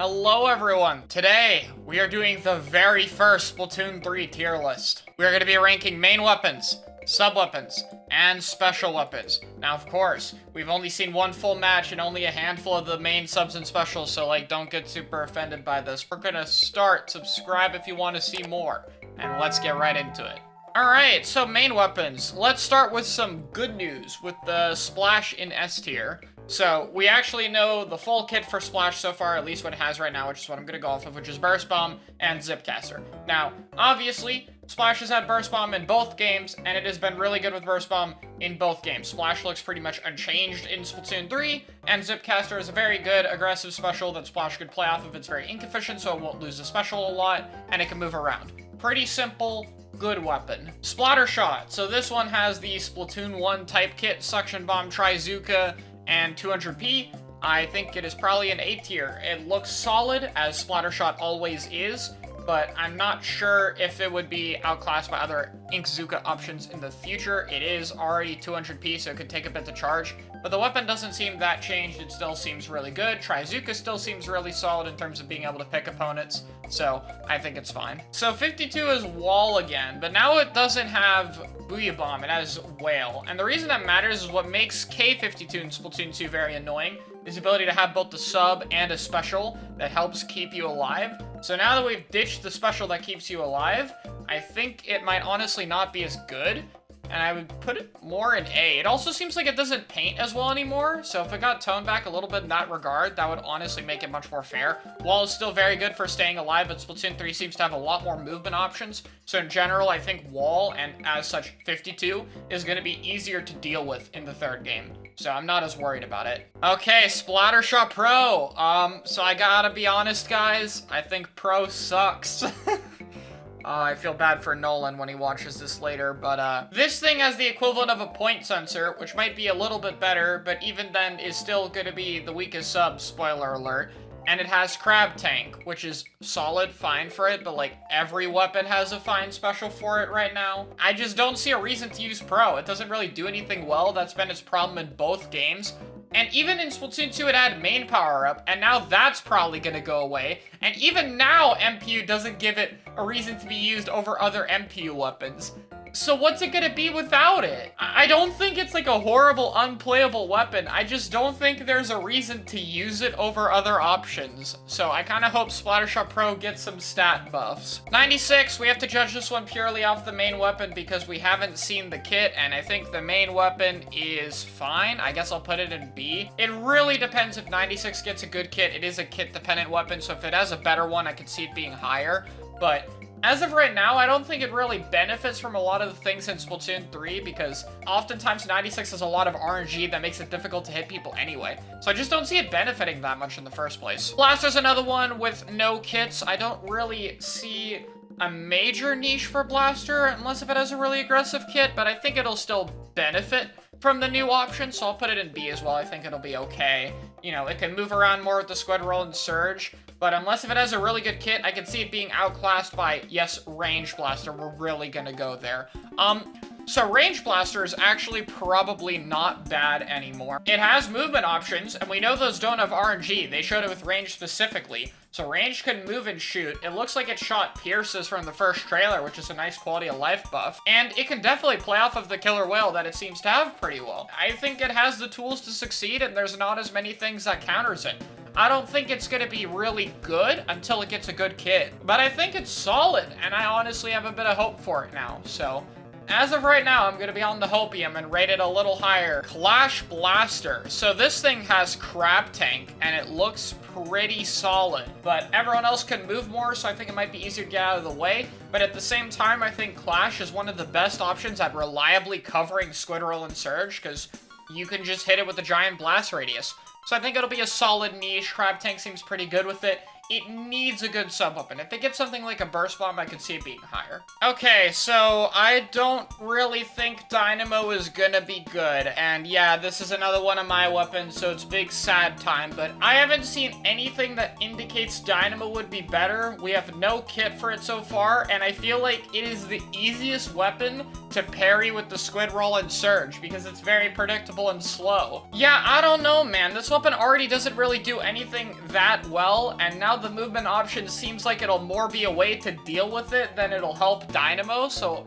Hello everyone! Today, we are doing the very first Splatoon 3 tier list. We are going to be ranking main weapons, sub-weapons, and special weapons. Now, of course, we've only seen one full match and only a handful of the main subs and specials, so don't get super offended by this. We're gonna start. Subscribe if you want to see more, and let's get right into it. Alright, so main weapons. Let's start with some good news with the Splash in S tier. So, we actually know the full kit for Splash so far, at least what it has right now, which is what I'm going to go off of, which is Burst Bomb and Zipcaster. Now, obviously, Splash has had Burst Bomb in both games, and it has been really good with Burst Bomb in both games. Splash looks pretty much unchanged in Splatoon 3, and Zipcaster is a very good aggressive special that Splash could play off of. It's very ink efficient, so it won't lose the special a lot, and it can move around. Pretty simple, good weapon. Splatter Shot. So this one has the Splatoon 1 type kit, Suction Bomb, Trizooka, and 200p. I think it is probably an A tier. It looks solid, as Splattershot always is, but I'm not sure if it would be outclassed by other Inkzooka options in the future. It is already 200p, so it could take a bit to charge, but the weapon doesn't seem that changed. It still seems really good. Trizooka still seems really solid in terms of being able to pick opponents, so I think it's fine. So 52 is Wall again, but now it doesn't have Booyah Bomb, it has Whale. And the reason that matters is what makes K52 in Splatoon 2 very annoying is the ability to have both the sub and a special that helps keep you alive. So now that we've ditched the special that keeps you alive, I think it might honestly not be as good, and I would put it more in A. It also seems like it doesn't paint as well anymore, so if it got toned back a little bit in that regard, that would honestly make it much more fair. Wall is still very good for staying alive, but Splatoon 3 seems to have a lot more movement options, so in general, I think Wall, and as such 52, is going to be easier to deal with in the third game. So I'm not as worried about it. Okay, Splattershot Pro. So I gotta be honest, guys, I think Pro sucks. I feel bad for Nolan when he watches this later, but this thing has the equivalent of a point sensor, which might be a little bit better, but even then is still gonna be the weakest sub, spoiler alert. And it has Crab Tank, which is solid, fine for it, but every weapon has a fine special for it right now. I just don't see a reason to use Pro. It doesn't really do anything well. That's been its problem in both games. And even in Splatoon 2, it had main power-up, and now that's probably gonna go away. And even now, MPU doesn't give it a reason to be used over other MPU weapons. So what's it gonna be without it? I don't think it's a horrible, unplayable weapon. I just don't think there's a reason to use it over other options. So I kind of hope Splattershot Pro gets some stat buffs. 96, we have to judge this one purely off the main weapon because we haven't seen the kit, and I think the main weapon is fine. I guess I'll put it in B. It really depends if 96 gets a good kit. It is a kit-dependent weapon, so if it has a better one, I could see it being higher, but as of right now, I don't think it really benefits from a lot of the things in Splatoon 3 because oftentimes 96 has a lot of RNG that makes it difficult to hit people anyway. So I just don't see it benefiting that much in the first place. Blaster's another one with no kits. I don't really see a major niche for Blaster unless if it has a really aggressive kit, but I think it'll still benefit from the new option, so I'll put it in B as well. I think it'll be okay. You know, it can move around more with the Squid Roll and Surge, but unless if it has a really good kit, I can see it being outclassed by, yes, Range Blaster. We're really gonna go there. So Range Blaster is actually probably not bad anymore. It has movement options, and we know those don't have RNG. They showed it with Range specifically. So Range can move and shoot. It looks like it shot Pierces from the first trailer, which is a nice quality of life buff. And it can definitely play off of the Killer Whale that it seems to have pretty well. I think it has the tools to succeed, and there's not as many things that counters it. I don't think it's going to be really good until it gets a good kit. But I think it's solid, and I honestly have a bit of hope for it now, so as of right now, I'm going to be on the Hopium and rate it a little higher. Clash Blaster. So this thing has Crab Tank, and it looks pretty solid. But everyone else can move more, so I think it might be easier to get out of the way. But at the same time, I think Clash is one of the best options at reliably covering Squid Roll and Surge, because you can just hit it with a giant blast radius. So I think it'll be a solid niche. Crab Tank seems pretty good with it. It needs a good sub-weapon. If they get something like a Burst Bomb, I could see it being higher. Okay, so I don't really think Dynamo is gonna be good. And yeah, this is another one of my weapons, so it's big sad time. But I haven't seen anything that indicates Dynamo would be better. We have no kit for it so far, and I feel like it is the easiest weapon to parry with the Squid Roll and Surge, because it's very predictable and slow. Yeah, I don't know, man. This weapon already doesn't really do anything that well, and now the movement option seems like it'll more be a way to deal with it than it'll help Dynamo, so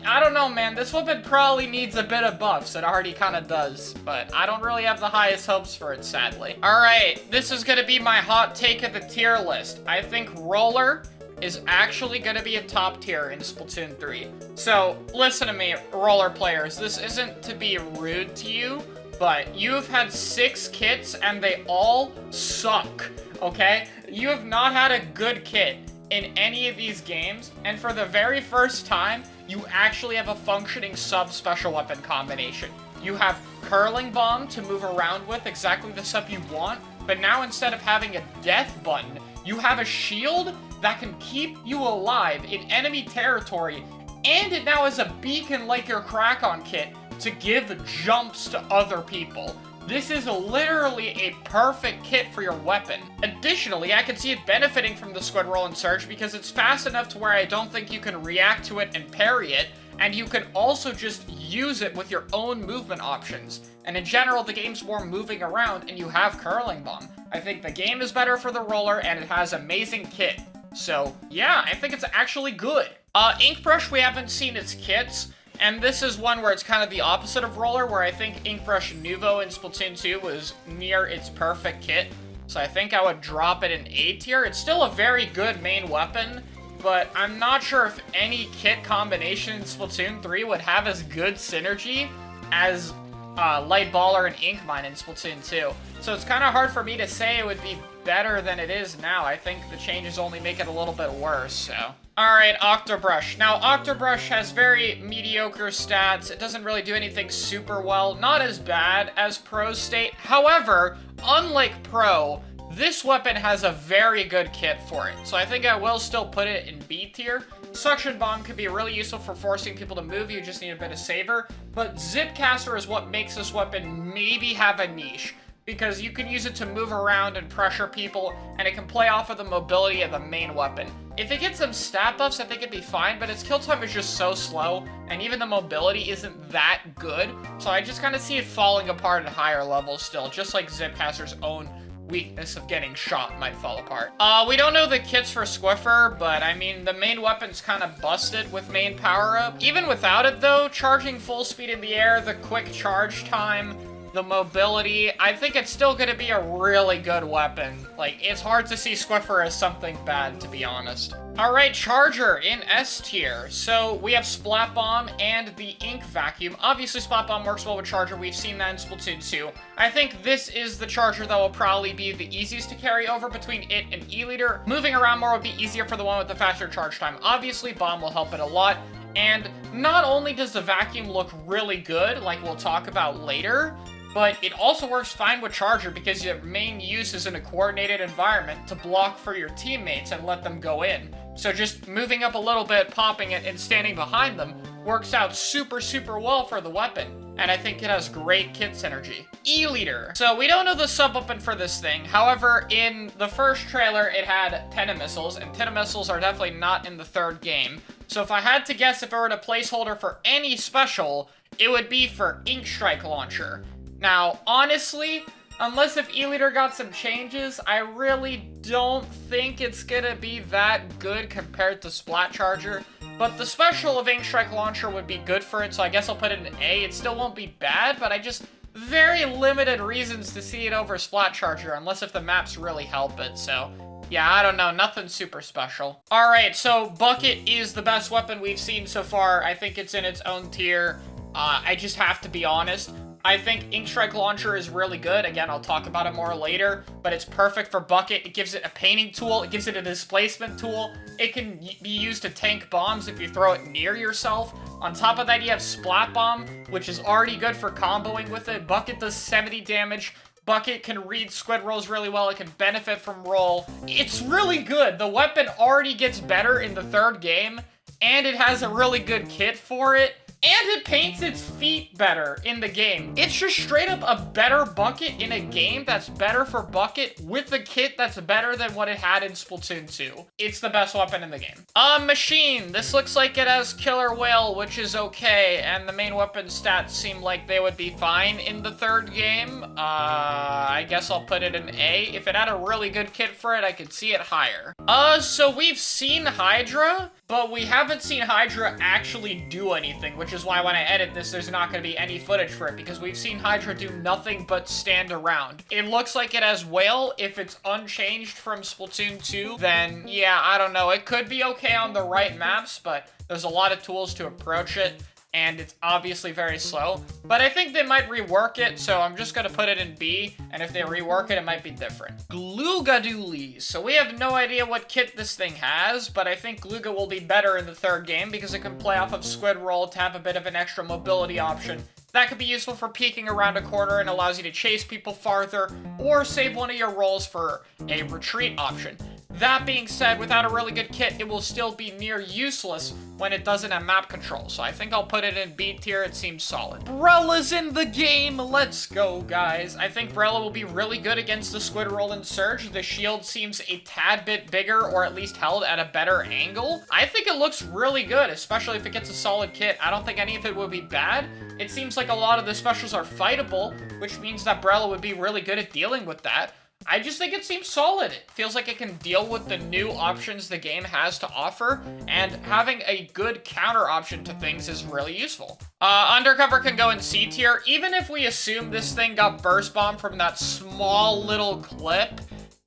I don't know, man. This weapon probably needs a bit of buffs. It already kind of does, but I don't really have the highest hopes for it, sadly. All right, this is going to be my hot take of the tier list. I think Roller is actually going to be a top tier in Splatoon 3. So, listen to me, Roller players. This isn't to be rude to you, but you've had 6 kits and they all suck, okay? You have not had a good kit in any of these games, and for the very first time, you actually have a functioning sub-special weapon combination. You have Curling Bomb to move around with, exactly the sub you want, but now instead of having a death button, you have a shield that can keep you alive in enemy territory, and it now has a beacon like your Crack-On kit to give jumps to other people. This is literally a perfect kit for your weapon. Additionally, I can see it benefiting from the Squid Roll and Surge because it's fast enough to where I don't think you can react to it and parry it, and you can also just use it with your own movement options. And in general, the game's more moving around and you have Curling Bomb. I think the game is better for the Roller and it has amazing kit. So yeah, I think it's actually good. Inkbrush, we haven't seen its kits. And this is one where it's kind of the opposite of Roller, where I think Inkbrush Nuvo in Splatoon 2 was near its perfect kit. So I think I would drop it in A tier. It's still a very good main weapon, but I'm not sure if any kit combination in Splatoon 3 would have as good synergy as Light Baller and Ink Mine in Splatoon 2. So it's kind of hard for me to say it would be better than it is now. I think the changes only make it a little bit worse, so. Alright, Octobrush. Now, Octobrush has very mediocre stats. It doesn't really do anything super well. Not as bad as Pro's state. However, unlike Pro, this weapon has a very good kit for it. So I think I will still put it in B tier. Suction Bomb could be really useful for forcing people to move. You just need a bit of saver. But Zipcaster is what makes this weapon maybe have a niche, because you can use it to move around and pressure people, and it can play off of the mobility of the main weapon. If it gets some stat buffs, I think it'd be fine, but its kill time is just so slow, and even the mobility isn't that good, so I just kind of see it falling apart at higher levels still, just like Zipcaster's own weakness of getting shot might fall apart. We don't know the kits for Squiffer, but I mean, the main weapon's kind of busted with main power-up. Even without it though, charging full speed in the air, the quick charge time, the mobility, I think it's still going to be a really good weapon. Like, it's hard to see Squiffer as something bad, to be honest. Alright, Charger in S tier. So, we have Splat Bomb and the Ink Vacuum. Obviously, Splat Bomb works well with Charger. We've seen that in Splatoon 2. I think this is the Charger that will probably be the easiest to carry over between it and E-Liter. Moving around more would be easier for the one with the faster charge time. Obviously, Bomb will help it a lot. And not only does the Vacuum look really good, like we'll talk about later, but it also works fine with Charger because your main use is in a coordinated environment to block for your teammates and let them go in. So just moving up a little bit, popping it, and standing behind them works out super, super well for the weapon. And I think it has great kit synergy. E-Liter. So we don't know the sub-weapon for this thing. However, in the first trailer, it had Tentamissiles, and Tentamissiles are definitely not in the third game. So if I had to guess if it were a placeholder for any special, it would be for Inkstrike Launcher. Now, honestly, unless if E-Liter got some changes, I really don't think it's gonna be that good compared to Splat Charger. But the special of Inkstrike Launcher would be good for it, so I guess I'll put it in A. It still won't be bad, but I just... very limited reasons to see it over Splat Charger, unless if the maps really help it, so... yeah, I don't know, nothing super special. Alright, so Bucket is the best weapon we've seen so far. I think it's in its own tier. I just have to be honest. I think Inkstrike Launcher is really good. Again, I'll talk about it more later, but it's perfect for Bucket. It gives it a painting tool. It gives it a displacement tool. It can be used to tank bombs if you throw it near yourself. On top of that, you have Splat Bomb, which is already good for comboing with it. Bucket does 70 damage. Bucket can read Squid Rolls really well. It can benefit from Roll. It's really good. The weapon already gets better in the third game, and it has a really good kit for it. And it paints its feet better in the game. It's just straight up a better bucket in a game that's better for bucket with a kit that's better than what it had in Splatoon 2. It's the best weapon in the game. Machine. This looks like it has Killer Whale, which is okay, and the main weapon stats seem like they would be fine in the third game. I guess I'll put it in A. If it had a really good kit for it, I could see it higher. So we've seen Hydra, but we haven't seen Hydra actually do anything, which is why when I edit this, there's not going to be any footage for it, because we've seen Hydra do nothing but stand around. It looks like it has Whale. If it's unchanged from Splatoon 2, then yeah, I don't know. It could be okay on the right maps, but there's a lot of tools to approach it, and it's obviously very slow. But I think they might rework it, so I'm just gonna put it in B, and if they rework it, it might be different. Gloogadoolies. So we have no idea what kit this thing has, but I think Glooga will be better in the third game because it can play off of Squid Roll to have a bit of an extra mobility option. That could be useful for peeking around a corner and allows you to chase people farther, or save one of your rolls for a retreat option. That being said, without a really good kit, it will still be near useless when it doesn't have map control. So I think I'll put it in B tier. It seems solid. Brella's in the game. Let's go, guys. I think Brella will be really good against the Squid Roll and Surge. The shield seems a tad bit bigger, or at least held at a better angle. I think it looks really good, especially if it gets a solid kit. I don't think any of it would be bad. It seems like a lot of the specials are fightable, which means that Brella would be really good at dealing with that. I just think it seems solid. It feels like it can deal with the new options the game has to offer, and having a good counter option to things is really useful. Undercover can go in C tier. Even if we assume this thing got burst bomb from that small little clip,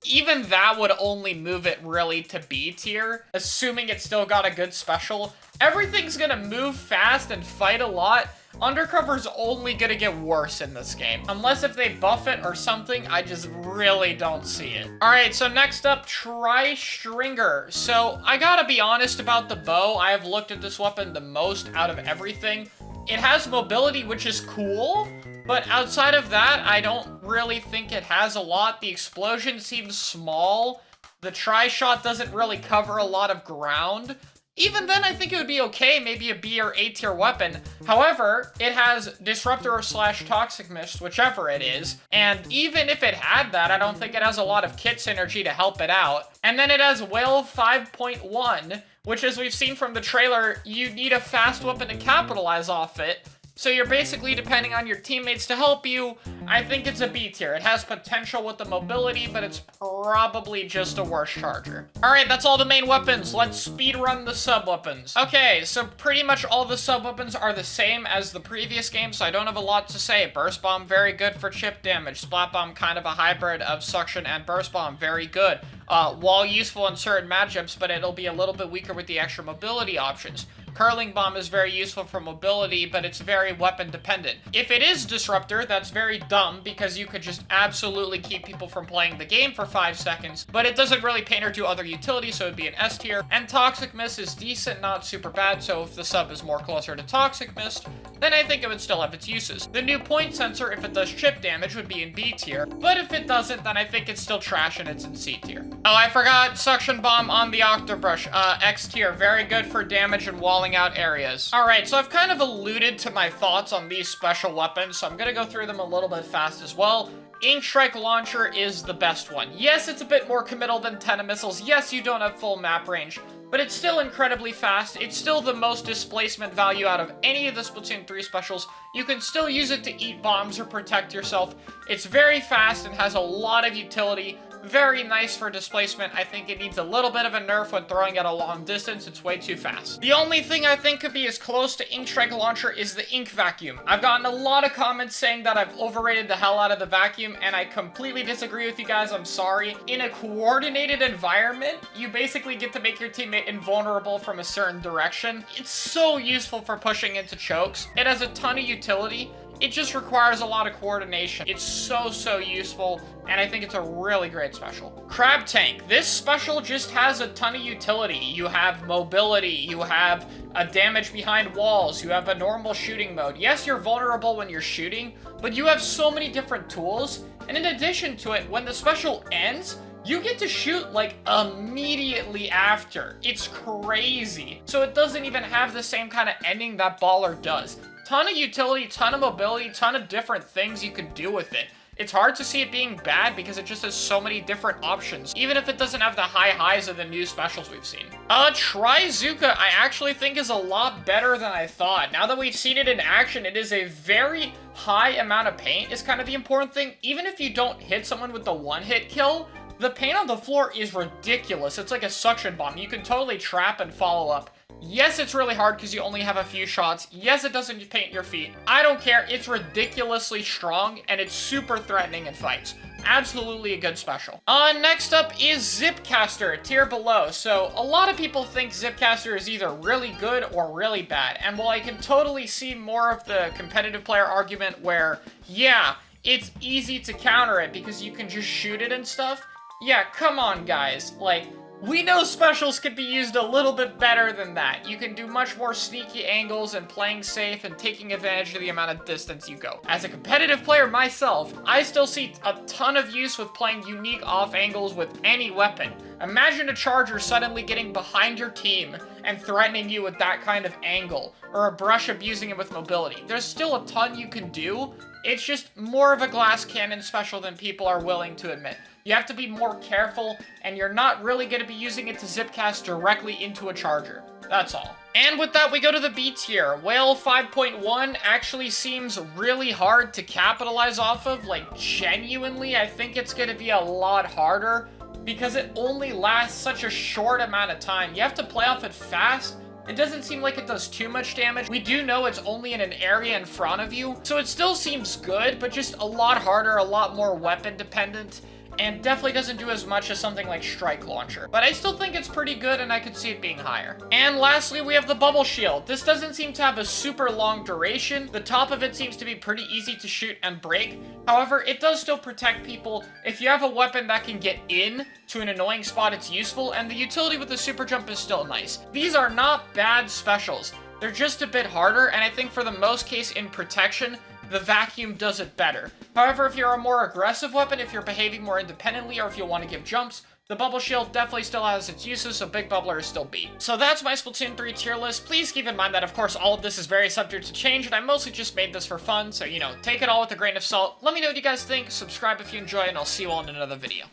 even that would only move it really to B tier, assuming it still got a good special. Everything's gonna move fast and fight a lot. Undercover's only gonna get worse in this game. Unless if they buff it or something, I just really don't see it. Alright, so next up, Tri-Stringer. So, I gotta be honest about the bow. I have looked at this weapon the most out of everything. It has mobility, which is cool, but outside of that, I don't really think it has a lot. The explosion seems small. The tri-shot doesn't really cover a lot of ground. Even then, I think it would be okay, maybe a B or A tier weapon. However, it has Disruptor / Toxic Mist, whichever it is. And even if it had that, I don't think it has a lot of kit synergy to help it out. And then it has Whale 5.1, which as we've seen from the trailer, you need a fast weapon to capitalize off it. So you're basically depending on your teammates to help you. I think it's a B tier. It has potential with the mobility, but it's probably just a worse charger. All right, that's all the main weapons. Let's speed run the sub weapons. Okay, so pretty much all the sub weapons are the same as the previous game, so I don't have a lot to say. Burst Bomb, very good for chip damage. Splat Bomb, kind of a hybrid of Suction and Burst Bomb, very good. Wall useful in certain matchups, but it'll be a little bit weaker with the extra mobility options. Curling Bomb is very useful for mobility, but it's very weapon dependent. If it is Disruptor, that's very dumb because you could just absolutely keep people from playing the game for 5 seconds, but it doesn't really paint or do other utilities, so it'd be an S tier. And Toxic Mist is decent, not super bad, so if the sub is more closer to Toxic Mist, then I think it would still have its uses. The new point sensor, if it does chip damage, would be in B tier, but if it doesn't, then I think it's still trash and it's in C tier. Oh, I forgot Suction Bomb on the Octobrush, X tier, very good for damage and walling out areas. Alright, so I've kind of alluded to my thoughts on these special weapons, so I'm gonna go through them a little bit fast as well. Inkstrike Launcher is the best one. Yes, it's a bit more committal than Tenna Missiles. Yes, you don't have full map range, but it's still incredibly fast. It's still the most displacement value out of any of the Splatoon 3 specials. You can still use it to eat bombs or protect yourself. It's very fast and has a lot of utility. Very nice for displacement. I think it needs a little bit of a nerf when throwing at a long distance. It's way too fast. The only thing I think could be as close to Inkstrike Launcher is the Ink Vacuum. I've gotten a lot of comments saying that I've overrated the hell out of the vacuum, and I completely disagree with you guys. I'm sorry. In a coordinated environment, you basically get to make your teammate invulnerable from a certain direction. It's so useful for pushing into chokes. It has a ton of utility. It just requires a lot of coordination. It's so useful, and I think it's a really great special. Crab Tank. This special just has a ton of utility. You have mobility, you have a damage behind walls, you have a normal shooting mode. Yes, you're vulnerable when you're shooting, but you have so many different tools, and in addition to it, when the special ends, you get to shoot like immediately after. It's crazy. So it doesn't even have the same kind of ending that Baller does. Ton of utility, ton of mobility, ton of different things you can do with it. It's hard to see it being bad because it just has so many different options, even if it doesn't have the high highs of the new specials we've seen. Trizooka I actually think is a lot better than I thought. Now that we've seen it in action, it is a very high amount of paint is kind of the important thing. Even if you don't hit someone with the one-hit kill, the paint on the floor is ridiculous. It's like a suction bomb. You can totally trap and follow up. Yes, it's really hard because you only have a few shots. Yes, it doesn't paint your feet. I don't care. It's ridiculously strong, and it's super threatening in fights. Absolutely a good special. Next up is Zipcaster, a tier below. So, a lot of people think Zipcaster is either really good or really bad. And while I can totally see more of the competitive player argument where, yeah, it's easy to counter it because you can just shoot it and stuff. Yeah, come on, guys. Like, we know specials could be used a little bit better than that. You can do much more sneaky angles and playing safe and taking advantage of the amount of distance you go. As a competitive player myself, I still see a ton of use with playing unique off angles with any weapon. Imagine a charger suddenly getting behind your team and threatening you with that kind of angle, or a brush abusing it with mobility. There's still a ton you can do. It's just more of a glass cannon special than people are willing to admit. You have to be more careful, and you're not really going to be using it to zipcast directly into a charger. That's all. And with that, we go to the B tier. Whale 5.1 actually seems really hard to capitalize off of. Like, genuinely, I think it's going to be a lot harder because it only lasts such a short amount of time. You have to play off it fast. It doesn't seem like it does too much damage. We do know it's only in an area in front of you, so it still seems good, but just a lot harder, a lot more weapon dependent, and definitely doesn't do as much as something like Inkstrike Launcher. But I still think it's pretty good, and I could see it being higher. And lastly, we have the Bubble Shield. This doesn't seem to have a super long duration. The top of it seems to be pretty easy to shoot and break. However, it does still protect people. If you have a weapon that can get in to an annoying spot, it's useful, and the utility with the super jump is still nice. These are not bad specials. They're just a bit harder, and I think for the most case in protection, the vacuum does it better. However, if you're a more aggressive weapon, if you're behaving more independently, or if you want to give jumps, the Bubble Shield definitely still has its uses, so Big Bubbler is still B. So that's my Splatoon 3 tier list. Please keep in mind that, of course, all of this is very subject to change, and I mostly just made this for fun, so, you know, take it all with a grain of salt. Let me know what you guys think, subscribe if you enjoy, and I'll see you all in another video.